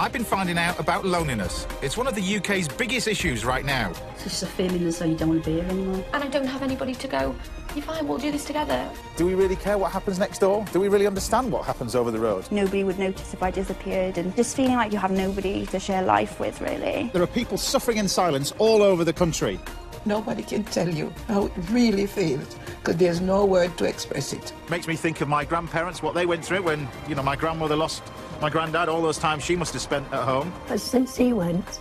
I've been finding out about loneliness. It's one of the UK's biggest issues right now. It's just a feeling as though you don't want to be here anymore. And I don't have anybody to go, you're fine, we'll do this together. Do we really care what happens next door? Do we really understand what happens over the road? Nobody would notice if I disappeared, and just feeling like you have nobody to share life with, really. There are people suffering in silence all over the country. Nobody can tell you how it really feels, because there's no word to express it. Makes me think of my grandparents, what they went through when, you know, my grandmother lost my granddad, all those times she must have spent at home. But since he went,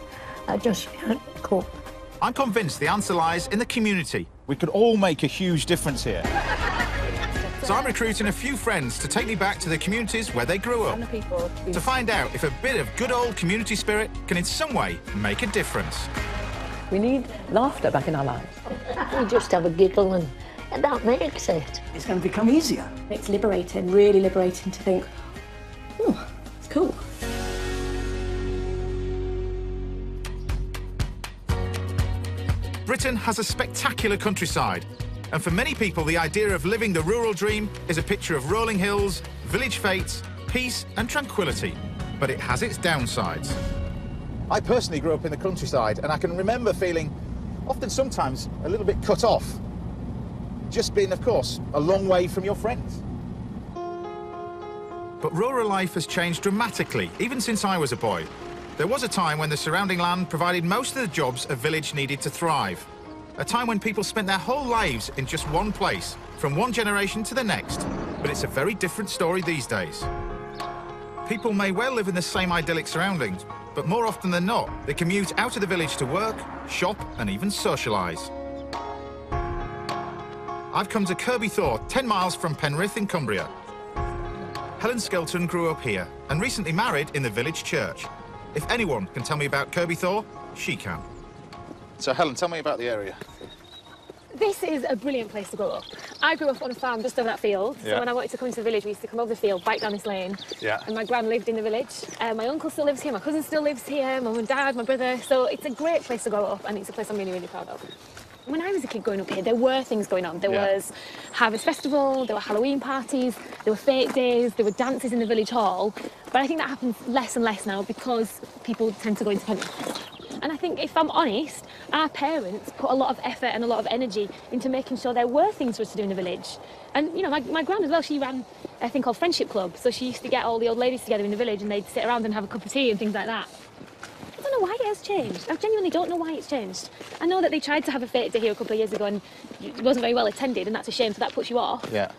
I just can't cope. I'm convinced the answer lies in the community. We could all make a huge difference here. So I'm recruiting a few friends to take me back to the communities where they grew up, to find out if a bit of good old community spirit can in some way make a difference. We need laughter back in our lives. We just have a giggle and that makes it. It's going to become easier. It's liberating, really liberating to think, oh, it's cool. Britain has a spectacular countryside, and for many people the idea of living the rural dream is a picture of rolling hills, village fetes, peace and tranquility. But it has its downsides. I personally grew up in the countryside, and I can remember feeling, often sometimes, a little bit cut off. Just being, of course, a long way from your friends. But rural life has changed dramatically, even since I was a boy. There was a time when the surrounding land provided most of the jobs a village needed to thrive. A time when people spent their whole lives in just one place, from one generation to the next. But it's a very different story these days. People may well live in the same idyllic surroundings, but more often than not, they commute out of the village to work, shop, and even socialise. I've come to Kirby Thor, 10 miles from Penrith in Cumbria. Helen Skelton grew up here and recently married in the village church. If anyone can tell me about Kirby Thor, she can. So, Helen, tell me about the area. This is a brilliant place to grow up. I grew up on a farm just over that field, so when I wanted to come into the village, we used to come over the field, bike down this lane, and my gran lived in the village. My uncle still lives here, my cousin still lives here, my mum and dad, my brother, so it's a great place to grow up, and it's a place I'm really, really proud of. When I was a kid growing up here, there were things going on. There was Harvest Festival, there were Halloween parties, there were fete days, there were dances in the village hall, but I think that happens less and less now because people tend to go into Penrith. And I think, if I'm honest, our parents put a lot of effort and a lot of energy into making sure there were things for us to do in the village. And, you know, my gran as well, she ran a thing called Friendship Club, so she used to get all the old ladies together in the village and they'd sit around and have a cup of tea and things like that. I don't know why it has changed. I genuinely don't know why it's changed. I know that they tried to have a fete day here a couple of years ago and it wasn't very well attended, and that's a shame, so that puts you off. Yeah.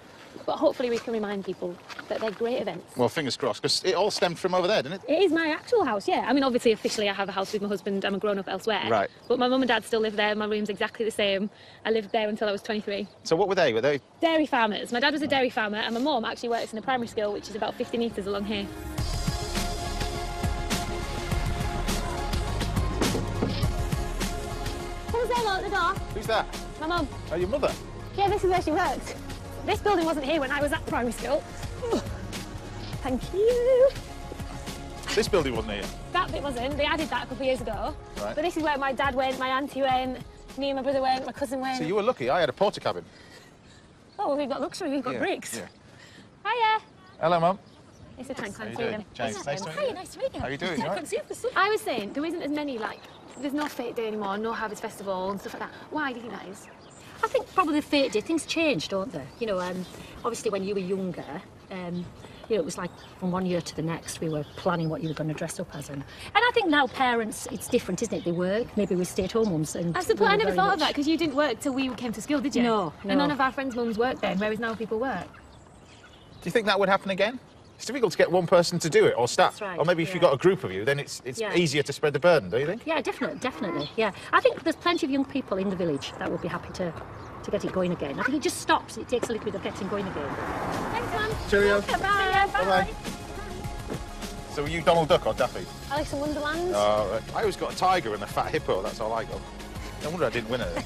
But hopefully we can remind people that they're great events. Well, fingers crossed, because it all stemmed from over there, didn't it? It is my actual house, yeah. I mean, obviously, officially, I have a house with my husband. I'm a grown-up elsewhere. Right. But my mum and dad still live there. My room's exactly the same. I lived there until I was 23. So what were they? Were they? Dairy farmers. My dad was a dairy farmer, and my mum actually works in a primary school, which is about 50 metres along here. Who's there at the door? Who's that? My mum. Oh, your mother? Yeah, this is where she works. This building wasn't here when I was at primary school. Thank you. This building wasn't here? That bit wasn't. They added that a couple of years ago. Right. But this is where my dad went, my auntie went, me and my brother went, my cousin went. So you were lucky. I had a porter cabin. Oh, well, we've got luxury. We've got bricks. Yeah. Hiya. Hello, Mum. It's a Trank How you doing? James, nice to meet you. Hiya, nice to meet you. How you doing? You all right? I was saying, there isn't as many, like, there's no fete day anymore, no Harvest Festival and stuff like that. Why do you think that is? I think probably the fete day, things change, don't they? You know, obviously when you were younger, you know, it was like from one year to the next we were planning what you were going to dress up as. And I think now parents, it's different, isn't it? They work, maybe we're stay-at-home mums. And I never thought of that, because you didn't work till we came to school, did you? No. And none of our friends' mums worked then, whereas now people work. Do you think that would happen again? It's difficult to get one person to do it or start. That's right, or maybe if you've got a group of you, then it's easier to spread the burden, don't you think? Yeah, definitely, yeah. I think there's plenty of young people in the village that would be happy to get it going again. I think it just stops. It takes a little bit of getting going again. Thanks, Mum. Cheerio. Bye. Bye. So were you Donald Duck or Daffy? Alice in Wonderland. Oh, right. I always got a tiger and a fat hippo, that's all I got. No wonder I didn't win it.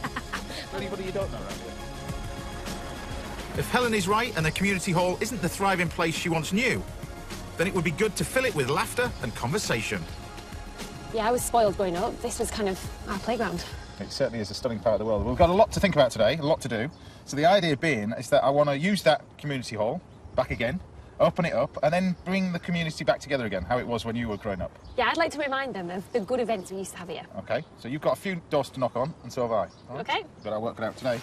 Anybody you don't know around here? If Helen is right and the community hall isn't the thriving place she once knew, then it would be good to fill it with laughter and conversation. Yeah, I was spoiled growing up. This was kind of our playground. It certainly is a stunning part of the world. We've got a lot to think about today, a lot to do. So the idea being is that I want to use that community hall back again, open it up, and then bring the community back together again, how it was when you were growing up. Yeah, I'd like to remind them of the good events we used to have here. OK, so you've got a few doors to knock on, and so have I. All right? OK. Got our work cut out today.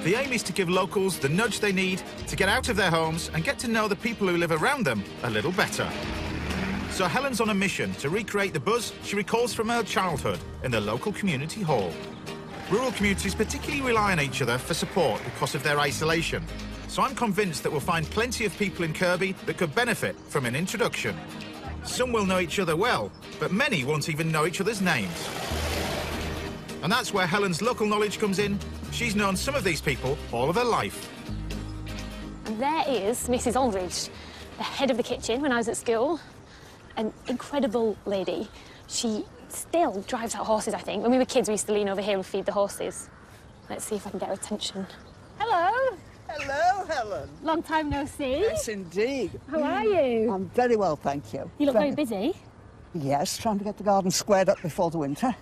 The aim is to give locals the nudge they need to get out of their homes and get to know the people who live around them a little better. So Helen's on a mission to recreate the buzz she recalls from her childhood in the local community hall. Rural communities particularly rely on each other for support because of their isolation. So I'm convinced that we'll find plenty of people in Kirby that could benefit from an introduction. Some will know each other well, but many won't even know each other's names. And that's where Helen's local knowledge comes in. She's known some of these people all of her life. And there is Mrs. Aldridge, the head of the kitchen when I was at school. An incredible lady. She still drives out horses, I think. When we were kids, we used to lean over here and feed the horses. Let's see if I can get her attention. Hello. Hello, Helen. Long time no see. Yes, indeed. How are you? I'm very well, thank you. You look very busy. Yes, trying to get the garden squared up before the winter.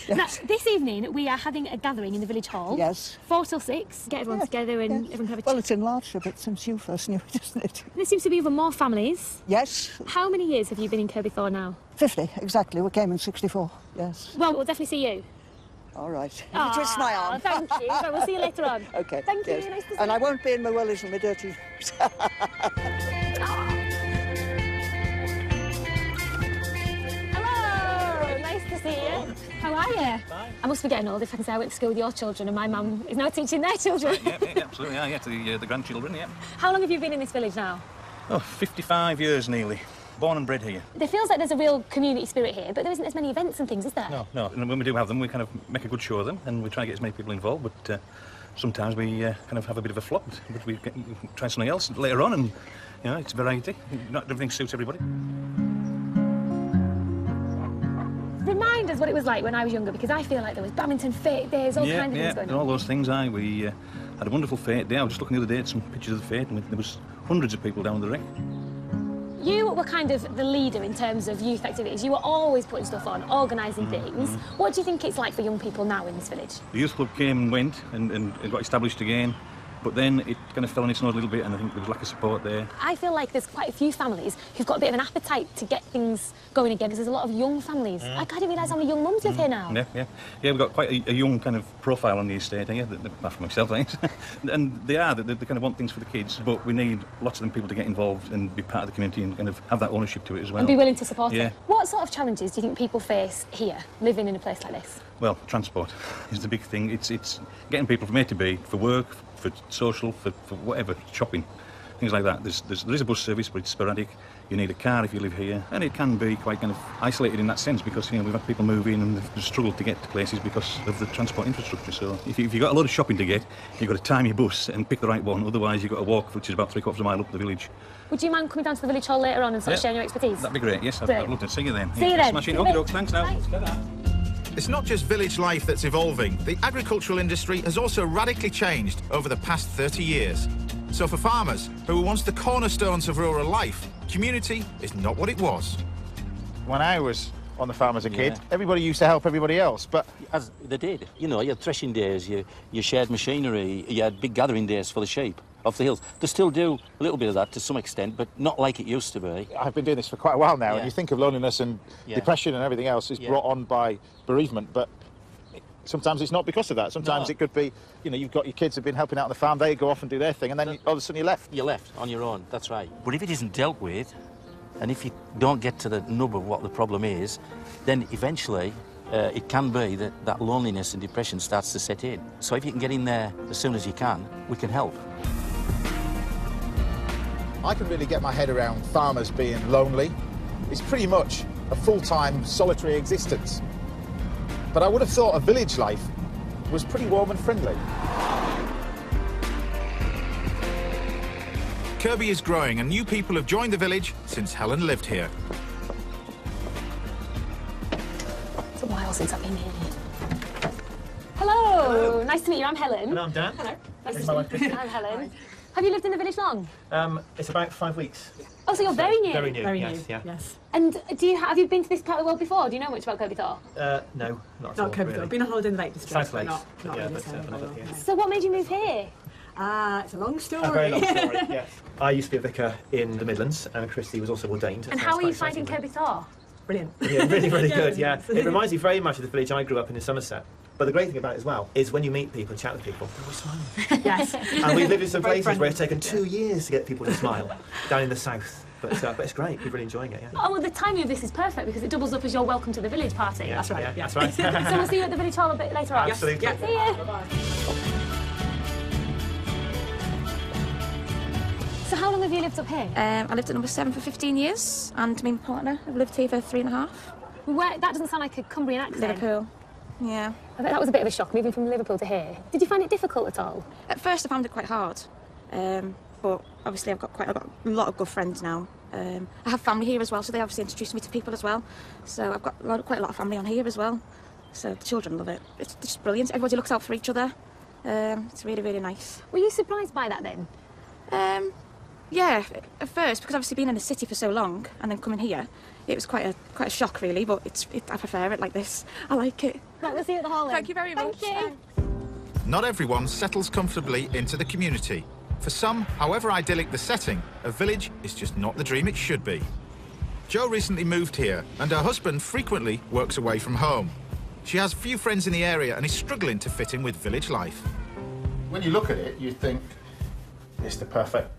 Yes. Now, this evening, we are having a gathering in the village hall. Yes. 4 till 6. Get everyone together and everyone can have a chat. Well, it's enlarged a bit since you first knew it, isn't it? There seems to be even more families. Yes. How many years have you been in Kirby Thor now? 50, exactly. We came in 64, yes. Well, we'll definitely see you. All right. You twist my arm. Thank you. Right, we'll see you later on. OK. Thank you. Yes. Nice to see and you. I won't be in my wellies and my dirty... Hello. Nice to see you. How are you? Fine. I must be getting old if I can say I went to school with your children and my mum is now teaching their children. Yeah, absolutely. Yeah, to the grandchildren, yeah. How long have you been in this village now? Oh, 55 years nearly. Born and bred here. There feels like there's a real community spirit here, but there isn't as many events and things, is there? No. And when we do have them, we kind of make a good show of them, and we try to get as many people involved, but sometimes we kind of have a bit of a flop, but we try something else later on, and, you know, it's variety. Not everything suits everybody. Remind us what it was like when I was younger, because I feel like there was badminton fete days, all kinds of things going on. And all those things, we had a wonderful fete day. I was just looking the other day at some pictures of the fete, and there was hundreds of people down the ring. You were kind of the leader in terms of youth activities. You were always putting stuff on, organising things. What do you think it's like for young people now in this village? The youth club came and went and got established again, but then it kind of fell on its nose a little bit, and I think there was lack of support there. I feel like there's quite a few families who've got a bit of an appetite to get things going again, because there's a lot of young families. I didn't realise how many young mums live here now. Yeah, we've got quite a young kind of profile on the estate here, apart from myself, I think. And they kind of want things for the kids, but we need lots of them people to get involved and be part of the community and kind of have that ownership to it as well. And be willing to support it. What sort of challenges do you think people face here, living in a place like this? Well, transport is the big thing. It's getting people from A to B for work, for social, for whatever, shopping, things like that. There is a bus service, but it's sporadic. You need a car if you live here, and it can be quite kind of isolated in that sense, because, you know, we've had people move in and they've struggled to get to places because of the transport infrastructure. So if you've got a lot of shopping to get, you've got to time your bus and pick the right one. Otherwise, you've got to walk, which is about 3/4 of a mile up the village. Would you mind coming down to the village hall later on and sort of sharing your expertise? That'd be great. Yes, I'd love to see you then. See you then. Smashing. Okay, dokes. Thanks now. It's not just village life that's evolving. The agricultural industry has also radically changed over the past 30 years. So for farmers, who were once the cornerstones of rural life, community is not what it was. When I was on the farm as a kid, everybody used to help everybody else, but... As they did. You know, you had threshing days, you shared machinery, you had big gathering days for the sheep off the hills. They still do a little bit of that to some extent, but not like it used to be. I've been doing this for quite a while now, and you think of loneliness and depression and everything else is brought on by bereavement, but sometimes it's not because of that. Sometimes it could be, you know, you've got your kids have been helping out on the farm, they go off and do their thing, and then all of a sudden you're left. You're left on your own, that's right. But if it isn't dealt with, and if you don't get to the nub of what the problem is, then eventually it can be that loneliness and depression starts to set in. So if you can get in there as soon as you can, we can help. I can really get my head around farmers being lonely. It's pretty much a full-time, solitary existence. But I would have thought a village life was pretty warm and friendly. Kirby is growing and new people have joined the village since Helen lived here. It's a while since I've been here. Hello. Nice to meet you. I'm Helen. And I'm Dan. Hello. Nice to meet you. I'm Helen. Have you lived in the village long? It's about 5 weeks. Oh, so you're very new? Very new, very yes, new. yeah. Yes. And have you been to this part of the world before? Do you know much about Kirby Thor? No, not at all, Not Kirby Thor. really. I've been on holiday in the Lake District. South but Lakes, not yeah, really but South not Lakes. up here. So what made you move here? It's a long story. A very long story, yes. I used to be a vicar in the Midlands, and Christy was also ordained. And how are you finding Kirby Thor? Brilliant. Yeah, really, really good, yeah. It reminds me very much of the village I grew up in Somerset. But the great thing about it as well is when you meet people and chat with people, they're always smiling. Yes. And we've lived in some places where it's taken 2 years to get people to smile, down in the south. But it's great, we're really enjoying it, yeah. Oh, well, the timing of this is perfect because it doubles up as your welcome to the village party. Yeah, That's right. Yeah, that's right. So we'll see you at the village hall a bit later on. Absolutely. Yeah. See you. Bye-bye. So how long have you lived up here? I lived at number 7 for 15 years, and my partner, I've lived here for 3.5. Where, that doesn't sound like a Cumbrian accent. Liverpool. Yeah. I bet that was a bit of a shock, moving from Liverpool to here. Did you find it difficult at all? At first I found it quite hard, but obviously I've got a lot of good friends now. I have family here as well, so they obviously introduced me to people as well. So I've got quite a lot of family on here as well. So the children love it. It's just brilliant. Everybody looks out for each other. It's really, really nice. Were you surprised by that then? Yeah, at first, because obviously being in the city for so long and then coming here, it was quite a shock really, but I prefer it like this. I like it. Right, we'll see you at the hall then. Thank you very much. Thank you. Not everyone settles comfortably into the community. For some, however idyllic the setting, a village is just not the dream it should be. Jo recently moved here, and her husband frequently works away from home. She has few friends in the area and is struggling to fit in with village life. When you look at it, you think, it's the perfect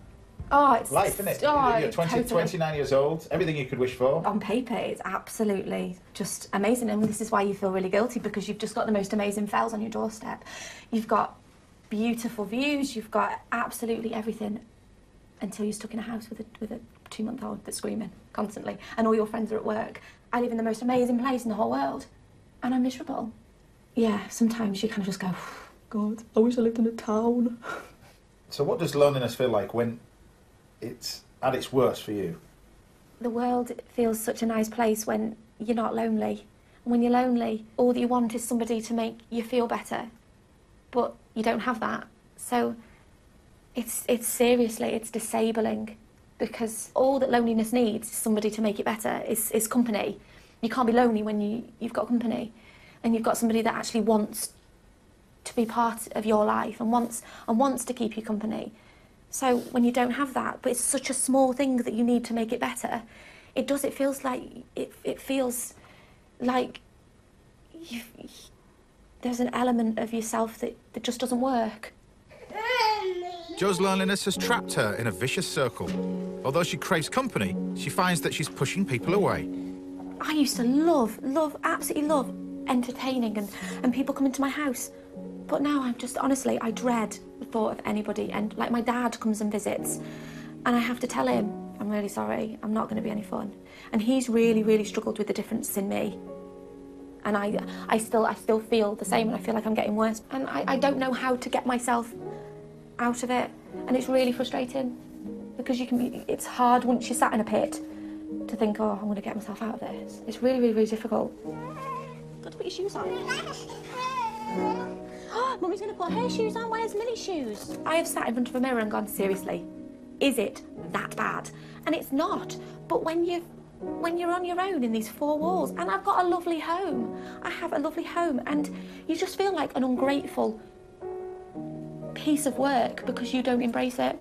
life, isn't it? You're 29 years old, everything you could wish for. On paper, it's absolutely just amazing, and this is why you feel really guilty, because you've just got the most amazing fells on your doorstep. You've got beautiful views, you've got absolutely everything, until you're stuck in a house with a 2-month-old that's screaming constantly, and all your friends are at work. I live in the most amazing place in the whole world, and I'm miserable. Yeah, sometimes you kind of just go, God, I wish I lived in a town. So what does loneliness feel like when it's at its worst for you? The world feels such a nice place when you're not lonely. And when you're lonely, all that you want is somebody to make you feel better. But you don't have that. So it's seriously, it's disabling, because all that loneliness needs is somebody to make it better, is company. You can't be lonely when you've got company, and you've got somebody that actually wants to be part of your life and wants to keep you company. So when you don't have that, but it's such a small thing that you need to make it better, it feels like there's an element of yourself that just doesn't work. Jo's loneliness has trapped her in a vicious circle. Although she craves company, she finds that she's pushing people away. I used to absolutely love entertaining and people coming to my house. But now I'm just, honestly, I dread the thought of anybody. And like my dad comes and visits, and I have to tell him, I'm really sorry, I'm not going to be any fun. And he's really, really struggled with the difference in me. And I still feel the same, and I feel like I'm getting worse. And I don't know how to get myself out of it. And it's really frustrating, because it's hard once you're sat in a pit to think, oh, I'm going to get myself out of this. It's really, really, really difficult. Got to put your shoes on. Mummy's going to put her shoes on. Where's Millie's shoes? I have sat in front of a mirror and gone, seriously, is it that bad? And it's not. But when you're on your own in these 4 walls, and I've got a lovely home. I have a lovely home, and you just feel like an ungrateful piece of work because you don't embrace it.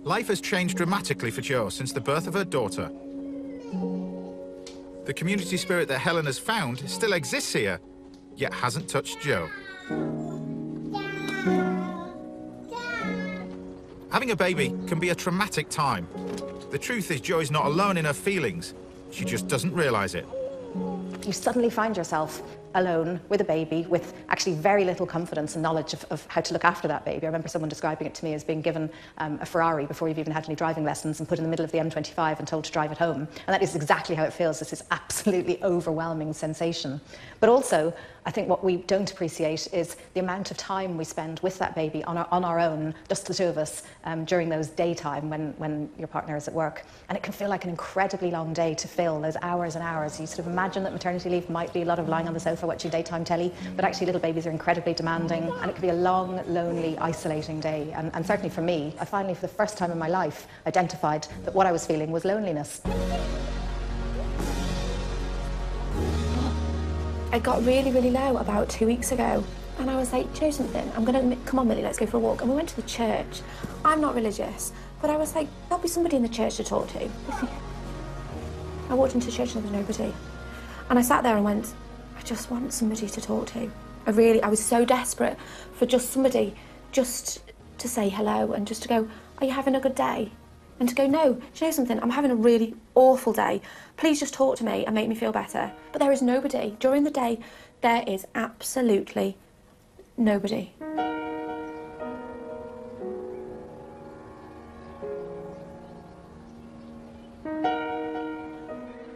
Life has changed dramatically for Jo since the birth of her daughter. The community spirit that Helen has found still exists here, yet hasn't touched Jo. Having a baby can be a traumatic time. The truth is, Jo is not alone in her feelings. She just doesn't realise it. You suddenly find yourself alone with a baby with actually very little confidence and knowledge of how to look after that baby. I remember someone describing it to me as being given a Ferrari before you've even had any driving lessons and put in the middle of the M25 and told to drive it home. And that is exactly how it feels. This is absolutely overwhelming sensation. But also, I think what we don't appreciate is the amount of time we spend with that baby on our own, just the two of us, during those daytime when your partner is at work. And it can feel like an incredibly long day to fill those hours and hours. You sort of imagine that maternity leave might be a lot of lying on the sofa watching daytime telly, but actually little babies are incredibly demanding, and it can be a long, lonely, isolating day. And certainly for me, I finally, for the first time in my life, identified that what I was feeling was loneliness. I got really, really low about 2 weeks ago, And I was like, do you know something? I'm going to, come on, Millie, let's go for a walk. And we went to the church. I'm not religious, but I was like, there'll be somebody in the church to talk to. I walked into the church and there was nobody. And I sat there and went, I just want somebody to talk to. I was so desperate for just somebody just to say hello and just to go, are you having a good day? And to go, no, do you know something? I'm having a really awful day. Please just talk to me and make me feel better. But there is nobody. During the day, there is absolutely nobody.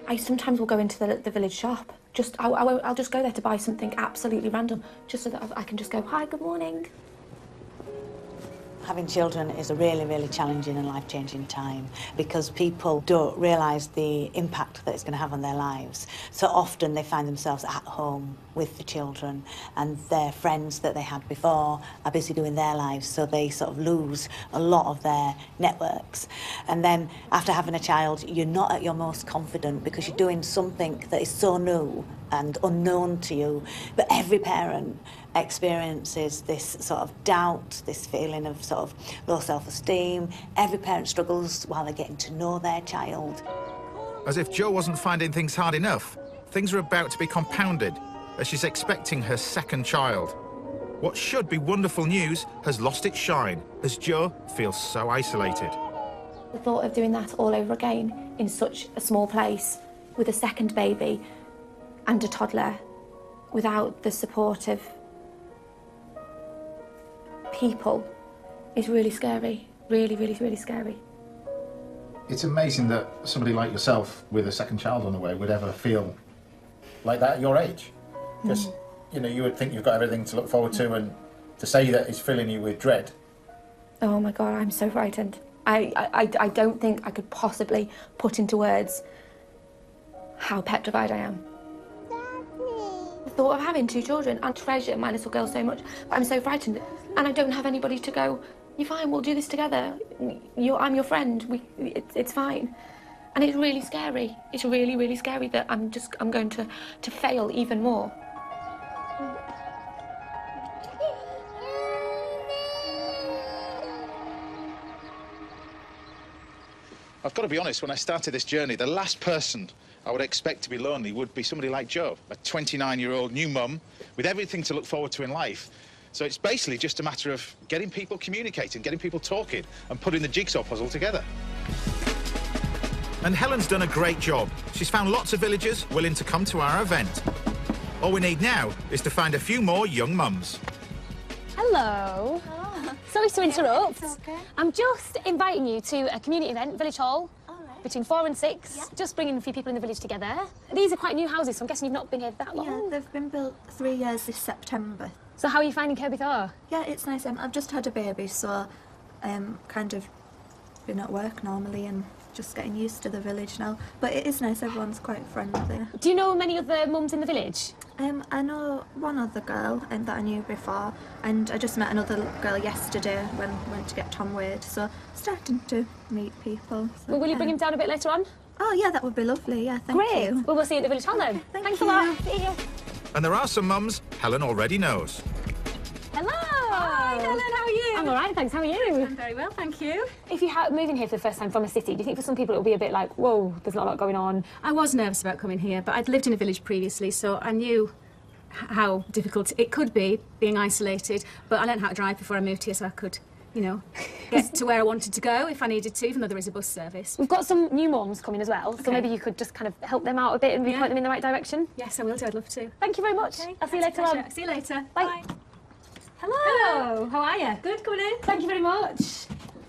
I sometimes will go into the village shop. I'll just go there to buy something absolutely random, just so that I can just go, hi, good morning. Having children is a really, really challenging and life-changing time because people don't realise the impact that it's going to have on their lives. So often they find themselves at home with the children and their friends that they had before are busy doing their lives, so they sort of lose a lot of their networks. And then after having a child, you're not at your most confident because you're doing something that is so new and unknown to you. But every parent experiences this sort of doubt, this feeling of sort of low self-esteem. Every parent struggles while they're getting to know their child. As if Jo wasn't finding things hard enough, things are about to be compounded as she's expecting her second child. What should be wonderful news has lost its shine as Jo feels so isolated. The thought of doing that all over again in such a small place with a second baby and a toddler without the support of people is really scary. Really, really, really scary. It's amazing that somebody like yourself with a second child on the way would ever feel like that at your age. Because, you know, you would think you've got everything to look forward to, and to say that it's filling you with dread. Oh my God, I'm so frightened. I don't think I could possibly put into words how petrified I am. The thought of having two children, I treasure my little girl so much, but I'm so frightened. And I don't have anybody to go, you're fine, we'll do this together. I'm your friend, it's fine. And it's really scary. It's really, really scary that I'm going to fail even more. I've got to be honest, when I started this journey, the last person I would expect to be lonely would be somebody like Jo, a 29-year-old new mum with everything to look forward to in life. So it's basically just a matter of getting people communicating, getting people talking, and putting the jigsaw puzzle together. And Helen's done a great job. She's found lots of villagers willing to come to our event. All we need now is to find a few more young mums. Hello. Sorry to interrupt. Okay. I'm just inviting you to a community event, Village Hall, between 4 and 6, just bringing a few people in the village together. These are quite new houses, so I'm guessing you've not been here that long. Yeah, they've been built 3 years this September. So how are you finding Kirby Thor? Yeah, it's nice. I've just had a baby, so kind of been at work normally and just getting used to the village now. But it is nice, everyone's quite friendly. Do you know many other mums in the village? I know one other girl that I knew before, and I just met another girl yesterday when I went to get Tom Wade, so starting to meet people. So, well, will you bring him down a bit later on? Oh yeah, that would be lovely, yeah, thank you. Great. Well, we'll see you at the Village Hall then. Thanks a lot. See you. And there are some mums Helen already knows. Hello! Hi, Helen, how are you? I'm all right, thanks. How are you? I'm very well, thank you. If you moving here for the first time from a city, do you think for some people it'll be a bit like, whoa, there's not a lot going on? I was nervous about coming here, but I'd lived in a village previously, so I knew how difficult it could be being isolated, but I learned how to drive before I moved here, so I could, you know, get to where I wanted to go if I needed to, even though there is a bus service. We've got some new mums coming as well, so maybe you could just kind of help them out a bit and point them in the right direction. Yes, I will do. I'd love to. Thank you very much. Okay, I'll see you later on. See you later. Bye. Hello. Hello. How are you? Good, coming in. Thank you very much.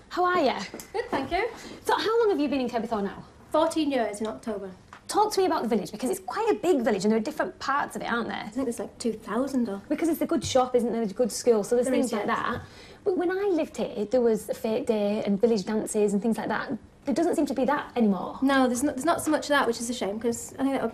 How are you? Good, thank you. So how long have you been in Kirby Thor now? 14 years in October. Talk to me about the village, because it's quite a big village and there are different parts of it, aren't there? I think there's like 2,000 though. Because it's a good shop, isn't there? There's a good school, so there's things like that. But when I lived here, there was a fete day and village dances and things like that. There doesn't seem to be that anymore. No, there's not so much of that, which is a shame, because I think that would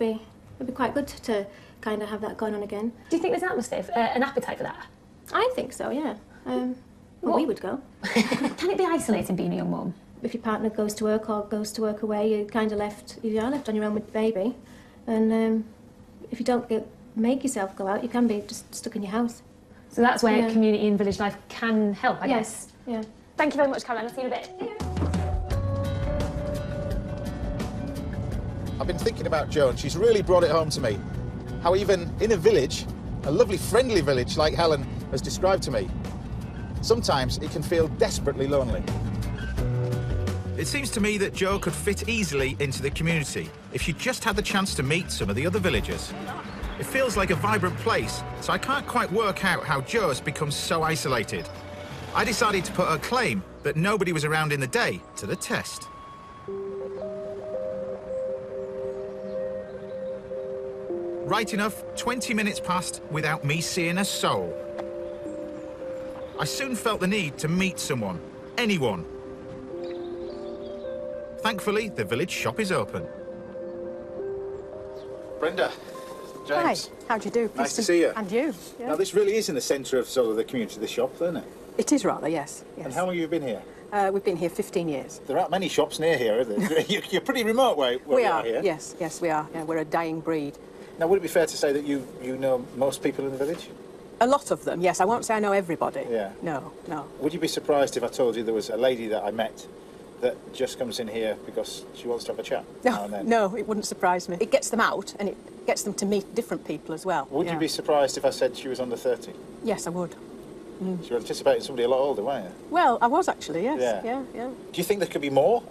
be quite good to kind of have that going on again. Do you think there's an atmosphere, an appetite for that? I think so, yeah. Well, we would go. Can it be isolating being a young mum? If your partner goes to work or goes to work away, you're kind of left on your own with the baby. And if you don't make yourself go out, you can be just stuck in your house. So that's where community and village life can help, I guess. Yeah. Thank you very much, Caroline. I'll see you in a bit. I've been thinking about Jo, and she's really brought it home to me. How even in a village, a lovely, friendly village like Helen has described to me, sometimes it can feel desperately lonely. It seems to me that Jo could fit easily into the community if she just had the chance to meet some of the other villagers. It feels like a vibrant place, so I can't quite work out how Jo has become so isolated. I decided to put her claim that nobody was around in the day to the test. Right enough, 20 minutes passed without me seeing a soul. I soon felt the need to meet someone, anyone. Thankfully, the village shop is open. Brenda, James. Hi, how do you do? Nice to see you. And you. Yeah. Now, this really is in the centre of sort of the community, the shop, isn't it? It is rather, yes. And how long have you been here? We've been here 15 years. There aren't many shops near here, are there? You're pretty remote where we are here. Yes, we are. Yeah, we're a dying breed. Now, would it be fair to say that you know most people in the village? A lot of them, yes. I won't say I know everybody. Yeah. No. Would you be surprised if I told you there was a lady that I met that just comes in here because she wants to have a chat now and then? No, it wouldn't surprise me. It gets them out, and it gets them to meet different people as well. Would you be surprised if I said she was under 30? Yes, I would. You were anticipating somebody a lot older, weren't you? Well, I was actually, yes. Yeah. Do you think there could be more?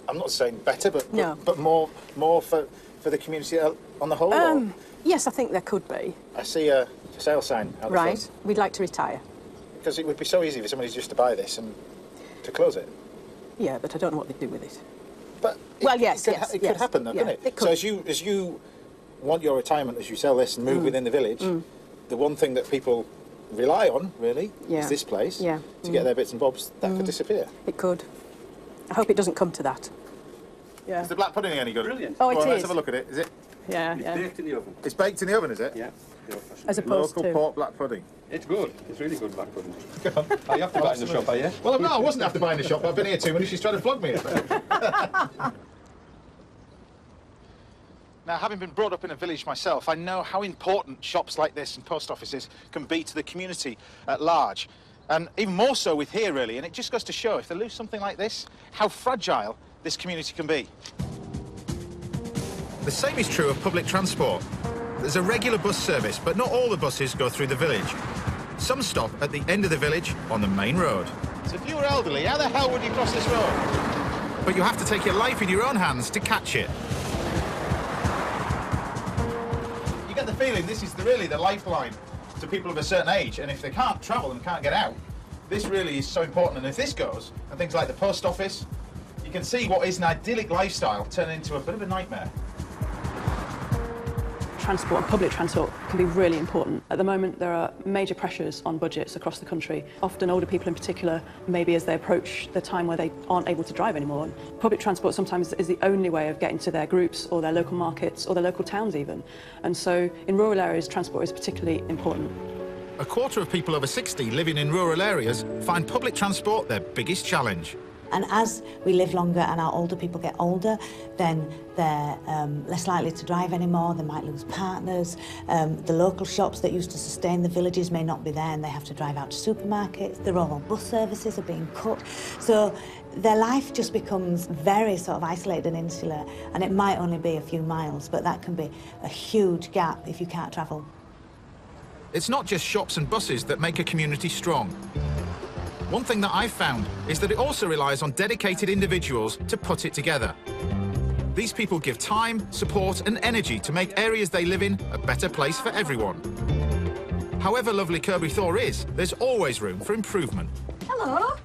I'm not saying better, but more for the community on the whole? Yes, I think there could be. I see a sale sign out the front. We'd like to retire. Because it would be so easy for somebody just to buy this and to close it. Yeah, but I don't know what they'd do with it. But it could happen, though, couldn't it? It could. So as you want your retirement, as you sell this and move within the village, the one thing that people rely on, really, is this place to get their bits and bobs. That could disappear. It could. I hope it doesn't come to that. Yeah. Is the black pudding any good? Brilliant. Oh, it is. Let's have a look at it. Is it? Yeah. It's baked in the oven. It's baked in the oven, is it? Yeah. As opposed Local pork black pudding. It's good. It's really good black pudding. Are you have to buy it in the shop, are you? Well, no, I wasn't after buying the shop. I've been here 2 minutes. She's trying to flog me. Now, having been brought up in a village myself, I know how important shops like this and post offices can be to the community at large. And even more so with here, really. And it just goes to show, if they lose something like this, how fragile this community can be. The same is true of public transport. There's a regular bus service, but not all the buses go through the village. Some stop at the end of the village on the main road. So if you were elderly, how the hell would you cross this road? But you have to take your life in your own hands to catch it. You get the feeling this is really the lifeline to people of a certain age, and if they can't travel and can't get out, this really is so important. And if this goes, and things like the post office, you can see what is an idyllic lifestyle turn into a bit of a nightmare. Transport and public transport can be really important. At the moment, there are major pressures on budgets across the country. Often older people in particular, maybe as they approach the time where they aren't able to drive anymore. Public transport sometimes is the only way of getting to their groups or their local markets or their local towns even. And so in rural areas, transport is particularly important. A quarter of people over 60 living in rural areas find public transport their biggest challenge. And as we live longer and our older people get older, then they're less likely to drive anymore. They might lose partners. The local shops that used to sustain the villages may not be there, and they have to drive out to supermarkets. The rural bus services are being cut. So their life just becomes very sort of isolated and insular, and it might only be a few miles, but that can be a huge gap if you can't travel. It's not just shops and buses that make a community strong. One thing that I've found is that it also relies on dedicated individuals to put it together. These people give time, support and energy to make areas they live in a better place for everyone. However lovely Kirby Thor is, there's always room for improvement. Hello.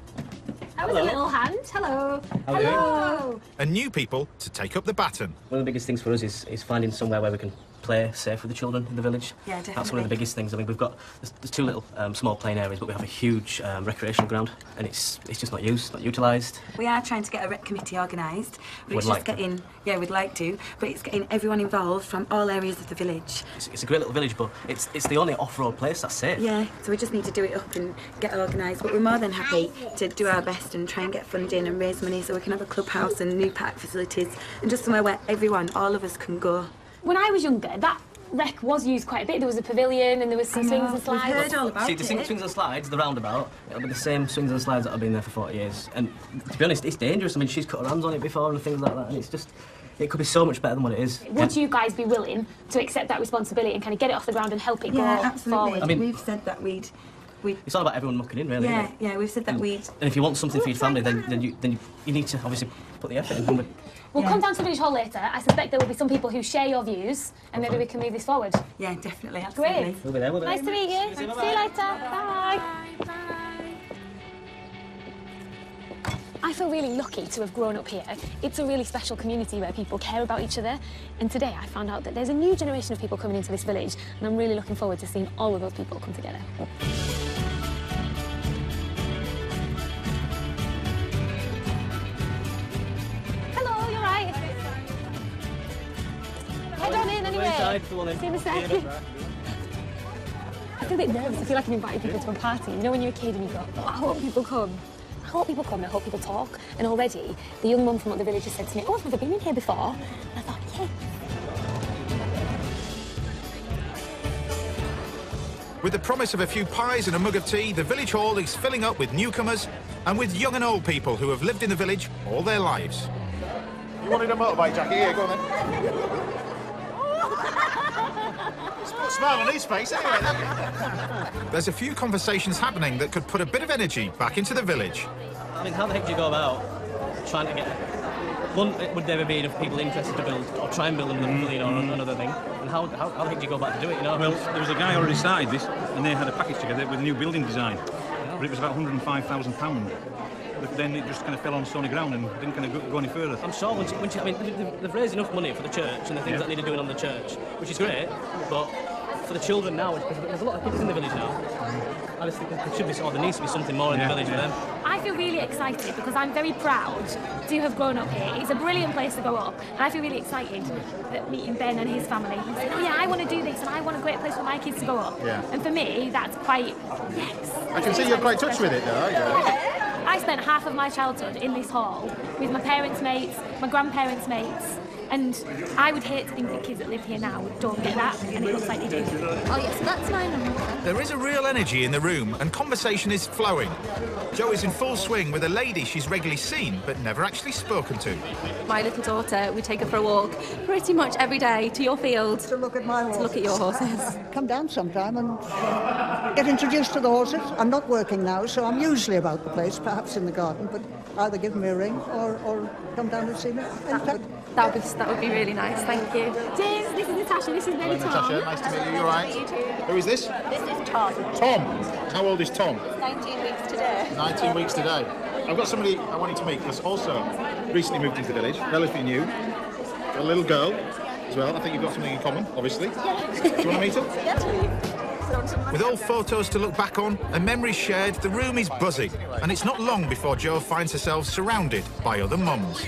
That was a little hand. Hello. Hello. And new people to take up the baton. One of the biggest things for us is finding somewhere where we can play safe with the children in the village. Yeah, definitely. That's one of the biggest things. I mean, there's two little small playing areas, but we have a huge recreational ground, and it's just not used, not utilised. We are trying to get a rec committee organised, but We'd like to. Yeah, we'd like to, but it's getting everyone involved from all areas of the village. It's a great little village, but it's the only off-road place that's safe. Yeah, so we just need to do it up and get organised, but we're more than happy to do our best and try and get funding and raise money so we can have a clubhouse and new park facilities and just somewhere where everyone, all of us, can go. When I was younger, rec was used quite a bit. There was a pavilion and there was some swings and slides. See, the swings and slides, the roundabout, it'll be the same swings and slides that have been there for 40 years. And to be honest, it's dangerous. I mean, she's cut her hands on it before and things like that, and it's just, it could be so much better than what it is. Would you guys be willing to accept that responsibility and kind of get it off the ground and help it go forward? I mean, we've said that we'd... It's all about everyone mucking in, really. Yeah, isn't it? yeah, we've said that we'd... And if you want something for your family, then you need to obviously put the effort in. We'll come down to the village hall later. I suspect there will be some people who share your views, and maybe we can move this forward. Yeah, definitely, absolutely. Great. We'll be there, Nice to meet you. See you later. Bye. I feel really lucky to have grown up here. It's a really special community where people care about each other. And today I found out that there's a new generation of people coming into this village, and I'm really looking forward to seeing all of those people come together. Hello, you're right. Head on in anyway. See you in a sec. I feel a bit nervous. I feel like I'm inviting people to a party. You know when you're a kid and you go, oh, I hope people come. I hope people come, I hope people talk. And already, the young mum from up the village has said to me, oh, I've never been in here before. And I thought, yeah. With the promise of a few pies and a mug of tea, the village hall is filling up with newcomers and with young and old people who have lived in the village all their lives. You wanted a motorbike, Jackie? Here, go on then. Put a smile on his face, anyway. There's a few conversations happening that could put a bit of energy back into the village. I mean, how the heck do you go about trying to get... One, would there ever be enough people interested to build, or try and build another pavilion or another thing? And how the heck do you go about to do it, you know? Well, there was a guy already started this, and they had a package together with a new building design. But it was about £105,000. But then it just kind of fell on stony ground and didn't kind of go any further. I'm sure once you, I mean, they've raised enough money for the church and the things that need doing on the church, which is great, but for the children now, there's a lot of kids in the village now. I just think there needs to be something more in the village for them. I feel really excited because I'm very proud to have grown up here. It's a brilliant place to grow up, and I feel really excited at meeting Ben and his family. He said, oh yeah, I want to do this, and I want a great place for my kids to grow up. Yeah. And for me, that's quite, yes. I can see you're quite touched with it, though, aren't you? Yeah. I spent half of my childhood in this hall with my parents' mates, my grandparents' mates, and I would hate to think that kids that live here now don't get that, and it looks like they do. Oh yes, that's 900. There is a real energy in the room, and conversation is flowing. Jo is in full swing with a lady she's regularly seen, but never actually spoken to. My little daughter, we take her for a walk pretty much every day to your field. To look at my horses. To look at your horses. Come down sometime and get introduced to the horses. I'm not working now, so I'm usually about the place, perhaps in the garden, but either give me a ring or come down and see me. That would be really nice, thank you. Cheers, this is Natasha, this is Nelly Tom. Natasha, nice to meet you, you all right? Who is this? This is Tom. Tom. How old is Tom? 19 weeks today. 19 weeks today. I've got somebody I wanted to meet that's also recently moved into the village, relatively new. A little girl as well. I think you've got something in common, obviously. Yeah. Do you want to meet her? Yes, please. With old photos to look back on and memories shared, the room is buzzing. And it's not long before Jo finds herself surrounded by other mums.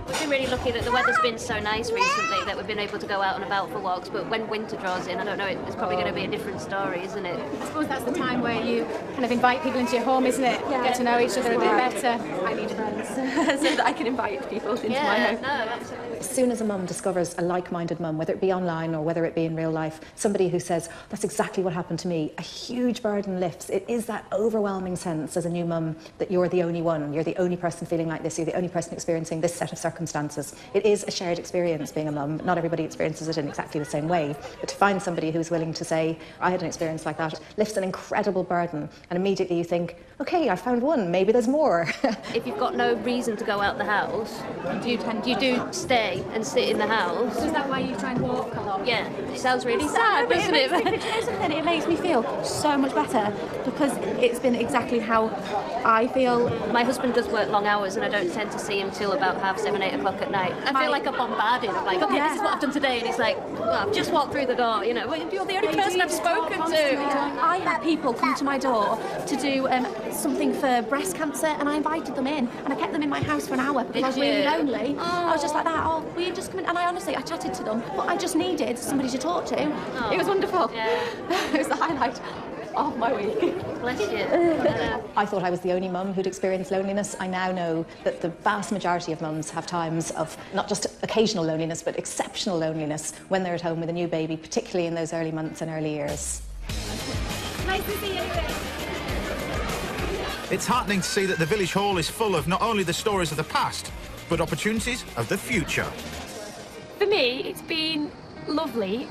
We've been really lucky that the weather's been so nice recently that we've been able to go out and about for walks, but when winter draws in, I don't know, it's probably going to be a different story, isn't it? I suppose that's the time where you kind of invite people into your home, isn't it? Yeah. Get to know each other a bit better. I need friends. So that I can invite people into my home. No, absolutely. As soon as a mum discovers a like-minded mum, whether it be online or whether it be in real life, somebody who says, that's exactly what happened to me, a huge burden lifts. It is that overwhelming sense as a new mum that you're the only one, you're the only person feeling like this, you're the only person experiencing this set of circumstances. It is a shared experience being a mum. Not everybody experiences it in exactly the same way, but to find somebody who's willing to say, I had an experience like that, lifts an incredible burden, and immediately you think, okay, I found one, maybe there's more. If you've got no reason to go out the house, you do stay and sit in the house. Is that why you try and walk a lot? Yeah, it sounds really sad, doesn't it? It makes me feel so much better because it's been exactly how I feel. My husband does work long hours and I don't tend to see him till about 7:30, 8 o'clock at night. I feel like I'm bombarded. I'm like, okay, this is what I've done today, and he's like, well, I've just walked through the door, you know, you're the only person I've spoken to. I had people come to my door to do something for breast cancer, and I invited them in, and I kept them in my house for an hour because I was really lonely. I was just like that, oh, will you just come in? And I honestly, I chatted to them, but I just needed somebody to talk to. It was wonderful. Yeah. It was the highlight. of my week. Bless you. I thought I was the only mum who'd experienced loneliness. I now know that the vast majority of mums have times of not just occasional loneliness, but exceptional loneliness when they're at home with a new baby, particularly in those early months and early years. Nice to see you anyway. It's heartening to see that the village hall is full of not only the stories of the past, but opportunities of the future. For me, it's been lovely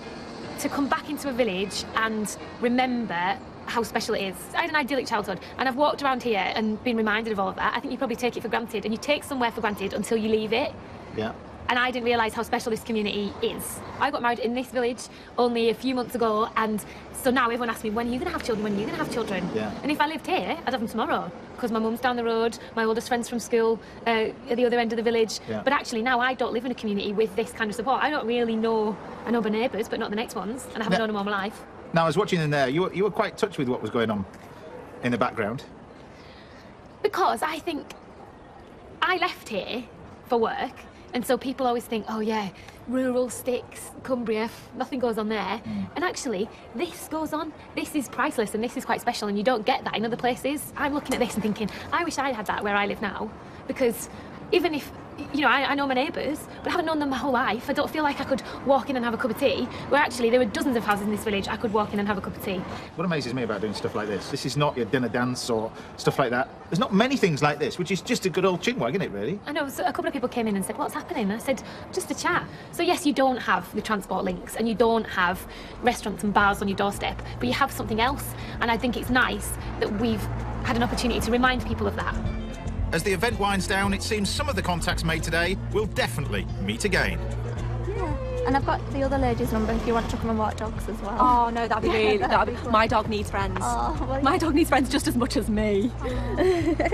to come back into a village and remember how special it is. I had an idyllic childhood, and I've walked around here and been reminded of all of that. I think you probably take it for granted, and you take somewhere for granted until you leave it. Yeah. And I didn't realise how special this community is. I got married in this village only a few months ago, and so now everyone asks me, when are you going to have children? When are you going to have children? Yeah. And if I lived here, I'd have them tomorrow, because my mum's down the road, my oldest friend's from school at the other end of the village. Yeah. But actually now I don't live in a community with this kind of support. I don't really know, I know my neighbours, but not the next ones, and I haven't known them all my life. Now, I was watching in there, you were quite touched with what was going on in the background. Because I think I left here for work, and so people always think, oh yeah, rural sticks, Cumbria, nothing goes on there. And actually, this goes on. This is priceless, and this is quite special, and you don't get that in other places. I'm looking at this and thinking, I wish I had that where I live now, because even if, you know, I know my neighbours, but I haven't known them my whole life. I don't feel like I could walk in and have a cup of tea, where actually there were dozens of houses in this village I could walk in and have a cup of tea. What amazes me about doing stuff like this is not your dinner dance or stuff like that. There's not many things like this, which is just a good old chinwag, isn't it, really? I know, so a couple of people came in and said, what's happening? And I said, just a chat. So yes, you don't have the transport links, and you don't have restaurants and bars on your doorstep, but you have something else. And I think it's nice that we've had an opportunity to remind people of that. As the event winds down, it seems some of the contacts made today will definitely meet again. Yeah. And I've got the other lady's number if you want to come and walk dogs as well. Oh no, that'd be really, my dog needs friends. Oh, well, my dog needs friends just as much as me. Yay,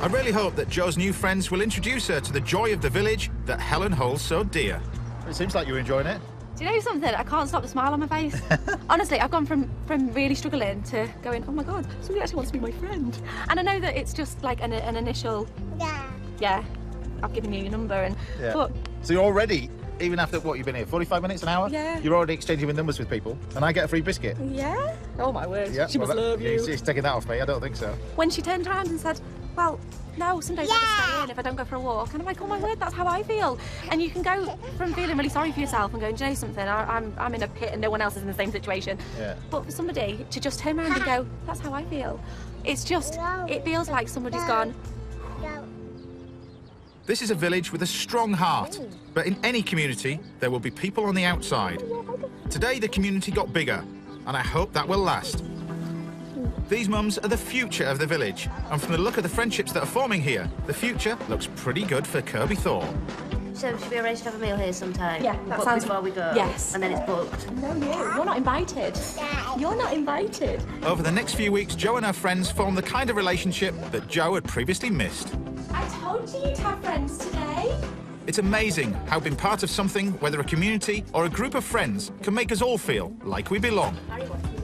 I really hope that Jo's new friends will introduce her to the joy of the village that Helen holds so dear. It seems like you're enjoying it. Do you know something? I can't stop the smile on my face. Honestly, I've gone from really struggling to going, oh my God, somebody actually wants to be my friend. And I know that it's just like an initial, yeah, I've given you your number. And Yeah. but So you're already, even after what, you've been here, 45 minutes, an hour? Yeah. You're already exchanging with numbers with people, and I get a free biscuit. yeah, oh my word, Yeah, she must well, love you. He's taking that off me, I don't think so. When she turned around and said, well, no, some days I just stay in if I don't go for a walk. And I'm like, oh my word, that's how I feel. And you can go from feeling really sorry for yourself and going, do you know something, I'm in a pit and no one else is in the same situation. Yeah. But for somebody to just turn around and go, that's how I feel. It's just, it feels like somebody's gone, This is a village with a strong heart, but in any community, there will be people on the outside. Today, the community got bigger, and I hope that will last. These mums are the future of the village, and from the look of the friendships that are forming here, the future looks pretty good for Kirby Thor. So should we arrange to have a meal here sometime? Yeah, that Book sounds... before we go? Yes. And then it's booked? No, you're not invited. You're not invited. Over the next few weeks, Jo and her friends formed the kind of relationship that Jo had previously missed. I told you you'd have friends today. It's amazing how being part of something, whether a community or a group of friends, can make us all feel like we belong.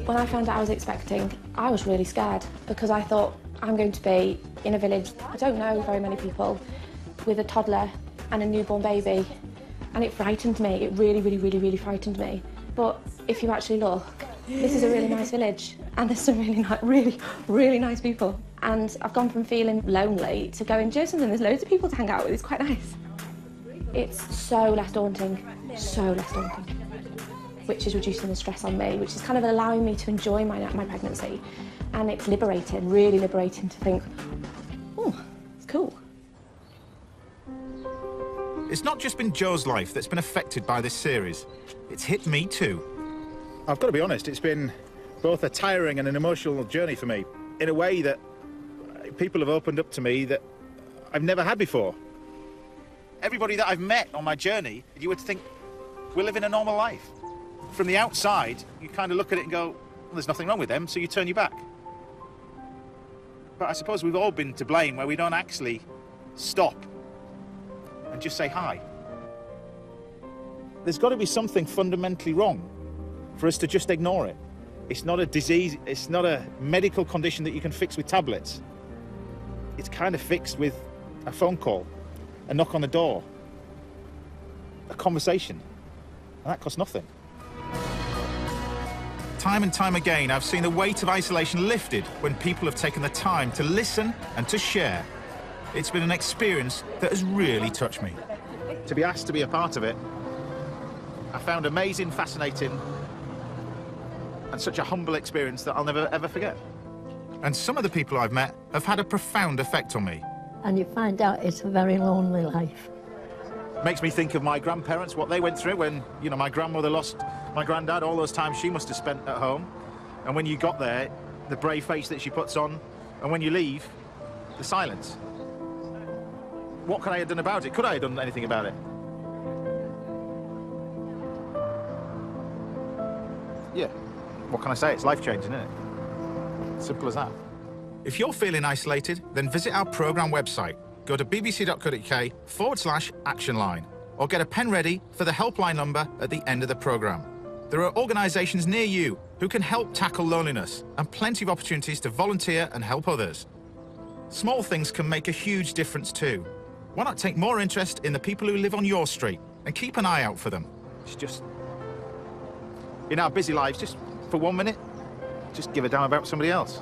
When I found out I was expecting, I was really scared because I thought I'm going to be in a village I don't know very many people with a toddler and a newborn baby, and it frightened me. It really, really, really, really frightened me. But if you actually look, this is a really nice village, and there's some really, really nice people. And I've gone from feeling lonely to going, do you know something? There's loads of people to hang out with. It's quite nice. It's so less daunting, which is reducing the stress on me, which is kind of allowing me to enjoy my pregnancy. And it's liberating, really liberating to think, oh, it's cool. It's not just been Jo's life that's been affected by this series. It's hit me too. I've got to be honest, it's been both a tiring and an emotional journey for me, in a way that people have opened up to me that I've never had before. Everybody that I've met on my journey, you would think we're living a normal life. From the outside, you kind of look at it and go, well, there's nothing wrong with them, so you turn your back. But I suppose we've all been to blame where we don't actually stop and just say hi. There's got to be something fundamentally wrong for us to just ignore it. It's not a disease, it's not a medical condition that you can fix with tablets. It's kind of fixed with a phone call, a knock on the door, a conversation, and that costs nothing. Time and time again, I've seen the weight of isolation lifted when people have taken the time to listen and to share. It's been an experience that has really touched me. To be asked to be a part of it, I found amazing, fascinating, and such a humble experience that I'll never, ever forget. And some of the people I've met have had a profound effect on me. And you find out it's a very lonely life. Makes me think of my grandparents, what they went through when, you know, my grandmother lost my granddad, all those times she must have spent at home. And when you got there, the brave face that she puts on, and when you leave, the silence. What could I have done about it? Could I have done anything about it? Yeah. What can I say? It's life-changing, isn't it? Simple as that. If you're feeling isolated, then visit our programme website. Go to bbc.co.uk/action line, or get a pen ready for the helpline number at the end of the programme. There are organisations near you who can help tackle loneliness, and plenty of opportunities to volunteer and help others. Small things can make a huge difference too. Why not take more interest in the people who live on your street and keep an eye out for them? It's just, in our busy lives, just for 1 minute, just give a damn about somebody else.